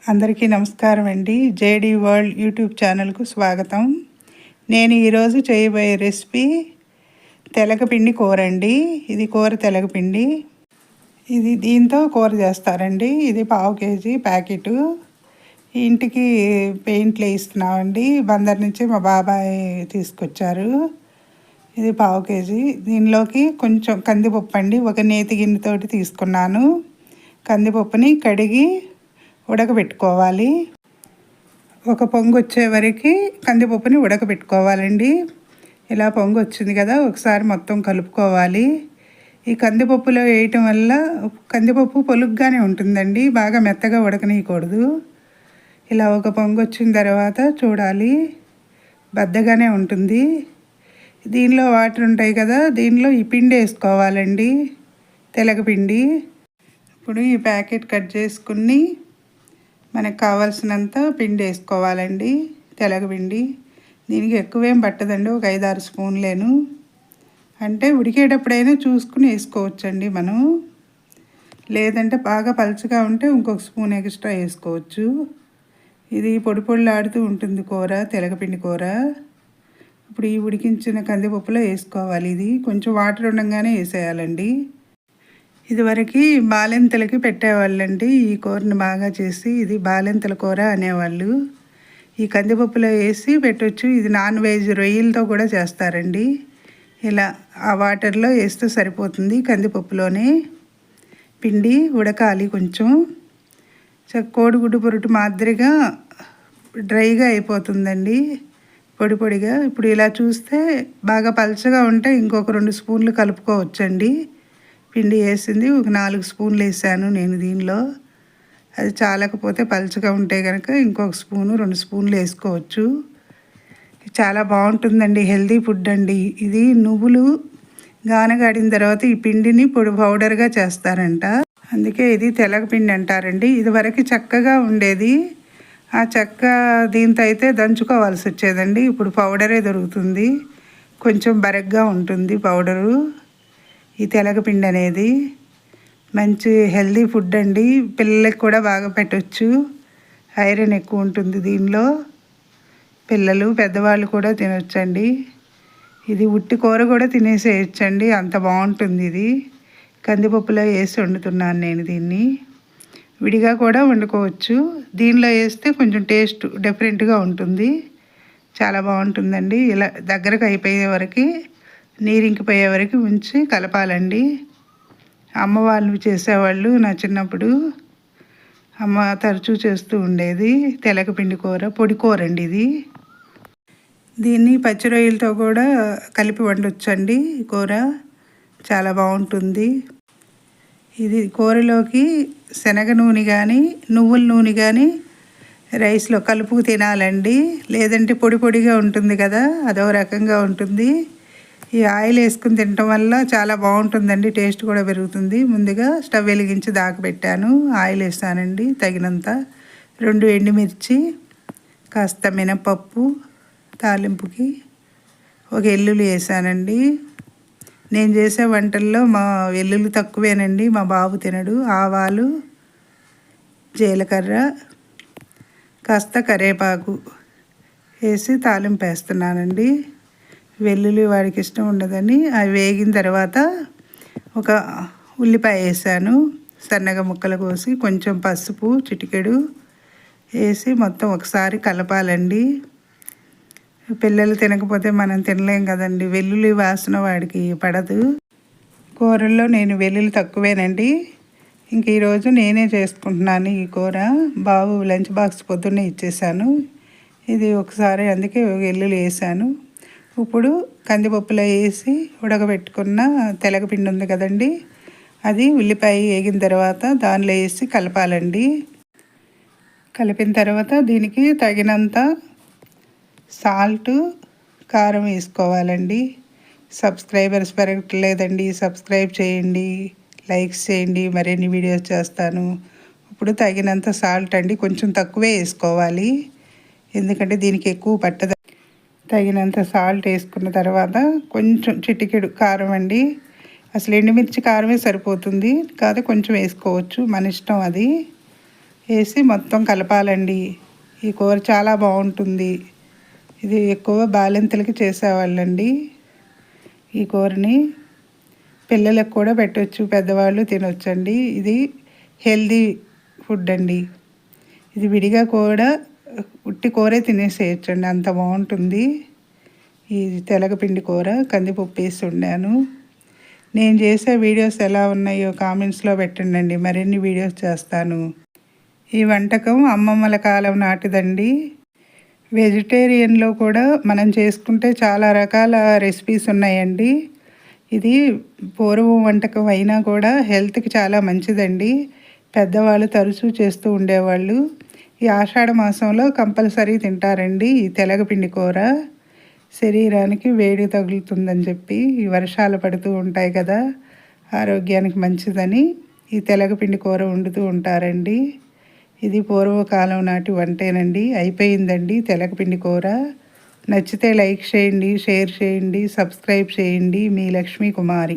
అందరికీ నమస్కారం అండి. జేడీ వరల్డ్ యూట్యూబ్ ఛానల్కు స్వాగతం. నేను ఈరోజు చేయబోయే రెసిపీ తెలగపిండి కూర అండి. ఇది కూర తెలగపిండి. దీంతో కూర చేస్తారండి. ఇది 1/2 కేజీ ప్యాకెటు. ఇంటికి పెయింట్లు వేయిస్తున్నామండి. బందర్ నుంచి మా బాబాయ్ తీసుకొచ్చారు. ఇది 1/2 కేజీ. దీనిలోకి కొంచెం కందిపప్పు అండి. ఒక నేతి గిన్నెతోటి తీసుకున్నాను. కందిపప్పుని కడిగి ఉడకబెట్టుకోవాలి. ఒక పొంగు వచ్చే వరకు కందిపప్పుని ఉడకబెట్టుకోవాలండి. ఇలా పొంగు వచ్చింది కదా, ఒకసారి మొత్తం కలుపుకోవాలి. ఈ కందిపప్పులో వేయటం వల్ల కందిపప్పు పొలుగ్గానే ఉంటుందండి, బాగా మెత్తగా ఉడకనీయకూడదు. ఇలా ఒక పొంగు వచ్చిన తర్వాత చూడాలి, బద్దగానే ఉంటుంది. దీనిలో వాటర్ ఉంటాయి కదా, దీనిలో ఈ పిండి వేసుకోవాలండి, తెలగపిండి. ఇప్పుడు ఈ ప్యాకెట్ కట్ చేసుకుని మనకు కావాల్సినంత పిండి వేసుకోవాలండి, తెలగపిండి. దీనికి ఎక్కువేం పట్టదండి, ఒక 5-6 స్పూన్లేను. అంటే ఉడికేటప్పుడైనా చూసుకుని వేసుకోవచ్చండి మనం. లేదంటే బాగా పలుచగా ఉంటే ఇంకొక స్పూన్ ఎక్స్ట్రా వేసుకోవచ్చు. ఇది పొడి పొడిలాడుతూ ఉంటుంది కూర, తెలగపిండి కూర. ఇప్పుడు ఈ ఉడికించిన కందిపప్పులో వేసుకోవాలి. ఇది కొంచెం వాటర్ ఉండగానే వేసేయాలండి. ఇదివరకు బాలెంతలకి పెట్టేవాళ్ళండి ఈ కూరని బాగా చేసి. ఇది బాలెంతల కూర అనేవాళ్ళు. ఈ కందిపప్పులో వేసి పెట్టవచ్చు. ఇది నాన్ వెజ్ రొయ్యలతో కూడా చేస్తారండి. ఇలా ఆ వాటర్లో వేస్తే సరిపోతుంది. కందిపప్పులోనే పిండి ఉడకాలి కొంచెం. కోడిగుడ్డు పొరుటు మాదిరిగా డ్రైగా అయిపోతుందండి, పొడి పొడిగా. ఇప్పుడు ఇలా చూస్తే బాగా పలచగా ఉంటే ఇంకొక 2 స్పూన్లు కలుపుకోవచ్చండి. పిండి వేసింది ఒక 4 స్పూన్లు వేసాను నేను దీనిలో. అది చాలకపోతే పలుచగా ఉంటే కనుక ఇంకొక స్పూను 2 స్పూన్లు వేసుకోవచ్చు. చాలా బాగుంటుందండి, హెల్దీ ఫుడ్ అండి. ఇది నువ్వులు గానగాడిన తర్వాత ఈ పిండిని పొడి పౌడర్గా చేస్తారంట, అందుకే ఇది తెలగపిండి అంటారండి. ఇది వరకు చక్కగా ఉండేది, ఆ చెక్క దీంతో అయితే దంచుకోవాల్సి వచ్చేదండి. ఇప్పుడు పౌడరే దొరుకుతుంది, కొంచెం బరగ్గా ఉంటుంది పౌడరు. ఈ తెలగపిండి అనేది మంచి హెల్దీ ఫుడ్ అండి, పిల్లలకి కూడా బాగా పెట్టవచ్చు. ఐరన్ ఎక్కువ ఉంటుంది దీనిలో, పిల్లలు పెద్దవాళ్ళు కూడా తినొచ్చండి. ఇది ఉట్టి కూర కూడా తినేసేయచ్చండి, అంత బాగుంటుంది. ఇది కందిపప్పులో వేసి వండుతున్నాను నేను దీన్ని. విడిగా కూడా వండుకోవచ్చు, దీనిలో వేస్తే కొంచెం టేస్ట్ డిఫరెంట్గా ఉంటుంది, చాలా బాగుంటుందండి. ఇలా దగ్గరకు అయిపోయే వరకు, నీరింకిపోయే వరకు ఉంచి కలపాలండి. అమ్మ వాళ్ళు చేసేవాళ్ళు నా చిన్నప్పుడు. అమ్మ తరచూ చేస్తూ ఉండేది తెలగపిండి కూర, పొడి కూర అండి ఇది. దీన్ని పచ్చి రొయ్యలతో కూడా కలిపి వండొచ్చండి కూర, చాలా బాగుంటుంది. ఇది కూరలోకి శనగ నూనె కానీ నువ్వుల నూనె కానీ రైస్లో కలుపుకు తినాలండి. లేదంటే పొడి పొడిగా ఉంటుంది కదా, అదో రకంగా ఉంటుంది. ఈ ఆయిల్ వేసుకుని తినటం వల్ల చాలా బాగుంటుందండి, టేస్ట్ కూడా పెరుగుతుంది. ముందుగా స్టవ్ వెలిగించి దాకబెట్టాను, ఆయిల్ వేసానండి తగినంత. 2 ఎండుమిర్చి, కాస్త మినపప్పు తాలింపుకి, ఒక ఎల్లుల్లి వేసానండి. నేను చేసే వంటల్లో మా వెల్లుల్లి తక్కువేనండి, మా బాబు తినడు. ఆవాలు, జీలకర్ర, కాస్త కరివేపాకు వేసి తాలింపు వేస్తున్నానండి. వెల్లుల్లి వాడికి ఇష్టం ఉండదని అవి వేగిన తర్వాత ఒక ఉల్లిపాయ వేసాను, సన్నగా ముక్కలు కోసి. కొంచెం పసుపు చిటికెడు వేసి మొత్తం ఒకసారి కలపాలండి. పిల్లలు తినకపోతే మనం తినలేం కదండి, వెల్లుల్లి వాసన వాడికి పడదు. కూరల్లో నేను వెల్లుల్లి తక్కువేనండి. ఇంక ఈరోజు నేనే చేసుకుంటున్నాను ఈ కూర. బాబు లంచ్ బాక్స్ పొద్దున్నే ఇచ్చేసాను. ఇది ఒకసారి అందుకే వెల్లుల్లి వేసాను. ఇప్పుడు కందిపప్పులో వేసి ఉడకబెట్టుకున్న తెలగపిండి ఉంది కదండి, అది ఉల్లిపాయ వేగిన తర్వాత దానిలో వేసి కలపాలండి. కలిపిన తర్వాత దీనికి తగినంత సాల్టు, కారం వేసుకోవాలండి. సబ్స్క్రైబర్స్ పెరగట్లేదండి, సబ్స్క్రైబ్ చేయండి, లైక్స్ చేయండి, మరిన్ని వీడియోస్ చేస్తాను. ఇప్పుడు తగినంత సాల్ట్ అండి, కొంచెం తక్కువే వేసుకోవాలి, ఎందుకంటే దీనికి ఎక్కువ పట్టదు. తగినంత సాల్ట్ వేసుకున్న తర్వాత కొంచెం చిటికెడు కారం అండి. అసలు ఎండుమిర్చి కారమే సరిపోతుంది, కాదు కొంచెం వేసుకోవచ్చు, మన ఇష్టం అది. వేసి మొత్తం కలపాలండి. ఈ కూర చాలా బాగుంటుంది. ఇది ఎక్కువ బాలింతలకి చేసేవాళ్ళండి. ఈ కూరని పిల్లలకు కూడా పెట్టవచ్చు, పెద్దవాళ్ళు తినొచ్చండి. ఇది హెల్దీ ఫుడ్ అండి. ఇది విడిగా కూడా ఉట్టి కూరే తినేసేయచ్చండి, అంత బాగుంటుంది. ఈ తెలగపిండి కూర కందిపప్పు వేసి వండాను. నేను చేసే వీడియోస్ ఎలా ఉన్నాయో కామెంట్స్లో పెట్టండి. మరిన్ని వీడియోస్ చేస్తాను. ఈ వంటకం అమ్మమ్మల కాలం నాటిదండి. వెజిటేరియన్లో కూడా మనం చేసుకుంటే చాలా రకాల రెసిపీస్ ఉన్నాయండి. ఇది పూర్వం వంటకం అయినా కూడా హెల్త్కి చాలా మంచిదండి. పెద్దవాళ్ళు తరచూ చేస్తూ ఉండేవాళ్ళు. ఈ ఆషాఢ మాసంలో కంపల్సరీ తింటారండి ఈ తెలగపిండి కూర. శరీరానికి వేడి తగులుతుందని చెప్పి, ఈ వర్షాలు పడుతూ ఉంటాయి కదా, ఆరోగ్యానికి మంచిదని ఈ తెలగపిండి కూర వండుతూ ఉంటారండి. ఇది పూర్వకాలం నాటి వంటేనండి. అయిపోయిందండి తెలగపిండి కూర. నచ్చితే లైక్ చేయండి, షేర్ చేయండి, సబ్స్క్రైబ్ చేయండి. మీ లక్ష్మీ కుమారి.